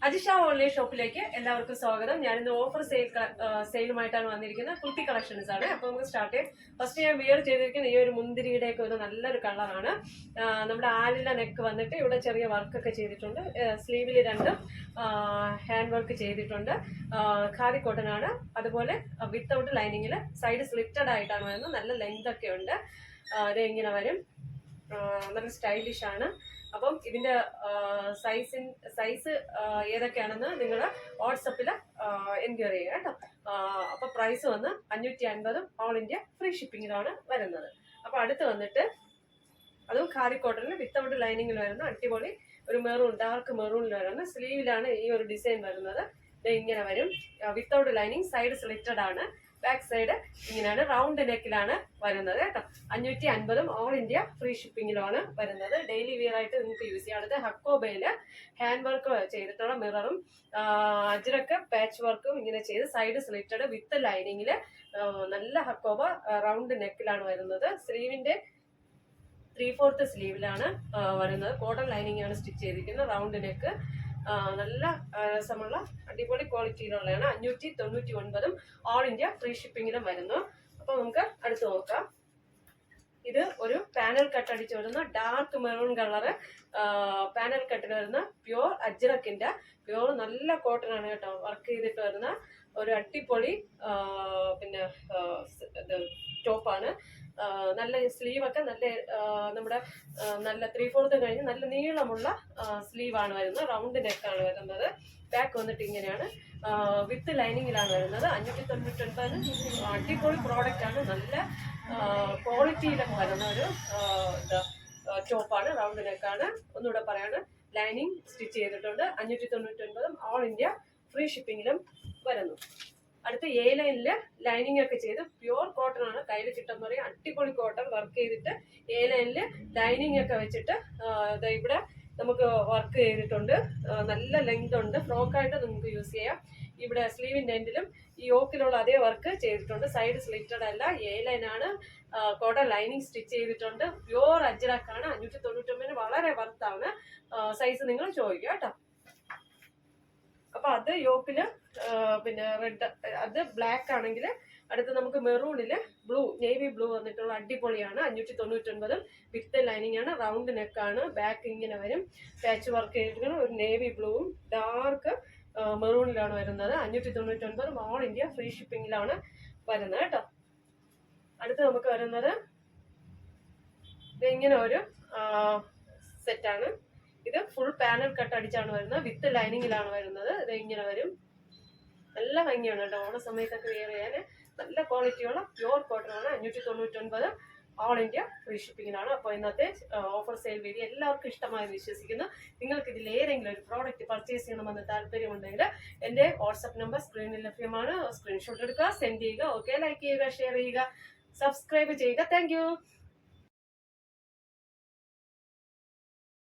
Ajisha online ഷോപ്പിലേക്ക് എല്ലാവർക്കും സ്വാഗതം. ഞാനിന്ന് ഓഫർ സെയിലുമായിട്ടാണ് വന്നിരിക്കുന്നത്. കുർത്തി കളക്ഷൻസ് ആണ്. അപ്പൊ നമുക്ക് സ്റ്റാർട്ട് ചെയ്യാം. ഫസ്റ്റ് ഞാൻ വിയർ ചെയ്തിരിക്കുന്ന ഈ ഒരു മുന്തിരിയുടെ ഒക്കെ ഒരു നല്ലൊരു കളറാണ്. നമ്മുടെ ആലില നെക്ക് വന്നിട്ട് ഇവിടെ ചെറിയ വർക്കൊക്കെ ചെയ്തിട്ടുണ്ട്. സ്ലീവിൽ രണ്ടും ഹാൻഡ് വർക്ക് ചെയ്തിട്ടുണ്ട്. ഖാദി കോട്ടൺ ആണ്. അതുപോലെ വിത്തൗട്ട് ലൈനിങ്ങിൽ സൈഡ് സ്ലിറ്റഡ് ആയിട്ടാണ് വരുന്നത്. നല്ല ലെങ്ത് ഒക്കെ ഉണ്ട്. ഇത് ഇങ്ങനെ വരും. നല്ല സ്റ്റൈലിഷ് ആണ്. അപ്പം ഇതിന്റെ സൈസ് ഏതൊക്കെയാണെന്ന് നിങ്ങൾ വാട്സപ്പിൽ എൻക്വയറി ചെയ്യുക കേട്ടോ. അപ്പൊ പ്രൈസ് വന്ന് 550 ഓൾ ഇന്ത്യ ഫ്രീ ഷിപ്പിങ്ങിലാണ് വരുന്നത്. അപ്പൊ അടുത്ത് വന്നിട്ട് അതും ഖാദി കോട്ടണിൽ വിത്തൗട്ട് ലൈനിങ്ങിൽ വരുന്ന അടിപൊളി ഒരു മെറൂൺ, ഡാർക്ക് മെറൂണിൽ വരുന്ന സ്ലീവിലാണ് ഈ ഒരു ഡിസൈൻ വരുന്നത്. ഇത് ഇങ്ങനെ വരും. വിത്തൗട്ട് ലൈനിങ്, സൈഡ് സ്ലിറ്റഡ് ആണ്. ബാക്ക് സൈഡ് ഇങ്ങനെയാണ്, റൗണ്ട് നെക്കിലാണ് വരുന്നത് കേട്ടോ. 550 ഓൾ ഇന്ത്യ ഫ്രീ ഷിപ്പിങ്ങിലാണ് വരുന്നത്. ഡെയിലി വിയർ ആയിട്ട് നിങ്ങൾക്ക് യൂസ് ചെയ്യാം. അടുത്ത് ഹക്കോബയില് ഹാൻഡ് വർക്ക് ചെയ്തിട്ടുള്ള മിററും അജ്രക്ക് പാച്ച് വർക്കും ഇങ്ങനെ ചെയ്ത് സൈഡ് സ്ലിറ്റഡ് വിത്ത് ലൈനിങ്ങില് നല്ല ഹക്കോബ റൗണ്ട് നെക്കിലാണ് വരുന്നത്. സ്ലീവിന്റെ 3/4 സ്ലീവിലാണ് വരുന്നത്. കോട്ടൺ ലൈനിങ് ആണ് സ്റ്റിച്ച് ചെയ്തിരിക്കുന്നത്. റൗണ്ട് നെക്ക് നല്ല രസമുള്ള അടിപൊളി ക്വാളിറ്റിയിലുള്ളതാണ്. 599 ഓൾ ഇന്ത്യ ഫ്രീ ഷിപ്പിങ്ങിലും വരുന്നു. അപ്പൊ നമുക്ക് അടുത്ത് നോക്കാം. ഇത് ഒരു പാനൽ കട്ട് അടിച്ച് വരുന്ന ഡാർക്ക് മെറൂൺ കളറ് പാനൽ കട്ടിൽ വരുന്ന പ്യോർ അജ്രക്കിന്റെ പ്യോർ നല്ല കോട്ടൺ ആണ് കേട്ടോ. വർക്ക് ചെയ്തിട്ട് വരുന്ന ഒരു അടിപൊളി പിന്നെ ടോപ്പാണ്. നല്ല സ്ലീവൊക്കെ നല്ല നമ്മുടെ നല്ല 3/4 കഴിഞ്ഞ് നല്ല നീളമുള്ള സ്ലീവാണ് വരുന്നത്. റൗണ്ട് നെക്കാണ് വരുന്നത്. ബാക്ക് വന്നിട്ട് ഇങ്ങനെയാണ്, വിത്ത് ലൈനിങ്ങിലാണ് വരുന്നത്. 599 അടിപൊളി പ്രോഡക്റ്റ് ആണ്. നല്ല ക്വാളിറ്റിയിലൊക്കെ വരുന്ന ഒരു ടോപ്പാണ്. റൗണ്ട് നെക്കാണ്. ഒന്നുകൂടെ പറയാണ്, ലൈനിങ് സ്റ്റിച്ച് ചെയ്തിട്ടുണ്ട്. 599 ഓൾ ഇന്ത്യ ഫ്രീ ഷിപ്പിങ്ങിലും വരുന്നു. അടുത്ത എ ലൈനില് ലൈനിങ് ഒക്കെ ചെയ്ത് പ്യൂർ കോട്ടൺ ആണ്. കയ്യിൽ കിട്ടുന്ന പറയും അടിപൊളി കോട്ടൺ വർക്ക് ചെയ്തിട്ട് എ ലൈനില് ലൈനിങ് ഒക്കെ വെച്ചിട്ട് ഇവിടെ നമുക്ക് വർക്ക് ചെയ്തിട്ടുണ്ട്. നല്ല ലെങ്ത് ഉണ്ട്. ഫ്രോക്കായിട്ട് നമുക്ക് യൂസ് ചെയ്യാം. ഇവിടെ സ്ലീവിന്റെ എൻഡിലും ഈ യോക്കിലുള്ള അതേ വർക്ക് ചെയ്തിട്ടുണ്ട്. സൈഡ് സ്ലിറ്റഡ് അല്ല, എ ലൈൻ ആണ്. കോട്ടൺ ലൈനിങ് സ്റ്റിച്ച് ചെയ്തിട്ടുണ്ട്. പ്യൂർ അജ്രക്കാണ്. 599 വളരെ വർത്താണ്. സൈസ് നിങ്ങൾ ചോദിക്കുക കേട്ടോ. അപ്പൊ അത് യോക്കില് പിന്നെ റെഡ്, അത് ബ്ലാക്ക് ആണെങ്കിൽ അടുത്ത് നമുക്ക് മെറൂണില് ബ്ലൂ, നേവി ബ്ലൂ വന്നിട്ടുള്ള അടിപൊളിയാണ്. 599 വിത്ത് ലൈനിങ് ആണ്. റൗണ്ട് നെക്കാണ്. ബാക്ക് ഇങ്ങനെ വരും. പാച്ച് വർക്ക് ചെയ്തിരിക്കുന്ന ഒരു നേവി ബ്ലൂവും ഡാർക്ക് മെറൂണിലാണ് വരുന്നത്. 599 ഓൾ ഇന്ത്യ ഫ്രീ ഷിപ്പിങ്ങിലാണ് വരുന്നത് കേട്ടോ. അടുത്ത് നമുക്ക് വരുന്നത് ഇങ്ങനെ ഒരു സെറ്റാണ്. ഇത് ഫുൾ പാനൽ കട്ട് അടിച്ചാണ് വരുന്നത്. വിത്ത് ലൈനിങ്ങിലാണ് വരുന്നത്. ഇത് ഇങ്ങനെ വരും. നല്ല ഭംഗിയാണ് കേട്ടോ. ഓണ സമയത്തൊക്കെ വെയർ ചെയ്യാൻ നല്ല ക്വാളിറ്റിയുള്ള പ്യൂർ കോട്ടൺ ആണ്. 599 ഓൾ ഇന്ത്യ ഫ്രീ ഷിപ്പിങ്ങിനാണ്. അപ്പോൾ ഇന്നത്തെ ഓഫർ സെയിൽ വീഡിയോ എല്ലാവർക്കും ഇഷ്ടമായെന്ന് വിശ്വസിക്കുന്നു. നിങ്ങൾക്ക് ഇതിൽ ഏതെങ്കിലും ഒരു പ്രോഡക്റ്റ് പർച്ചേസ് ചെയ്യണമെന്ന് താല്പര്യമുണ്ടെങ്കിൽ എൻ്റെ വാട്സപ്പ് നമ്പർ സ്ക്രീനിൽ ലഭ്യമാണ്. സ്ക്രീൻഷോട്ട് എടുക്കുക, സെൻഡ് ചെയ്യുക. ഓക്കെ, ലൈക്ക് ചെയ്യുക, ഷെയർ ചെയ്യുക, സബ്സ്ക്രൈബ് ചെയ്യുക. താങ്ക്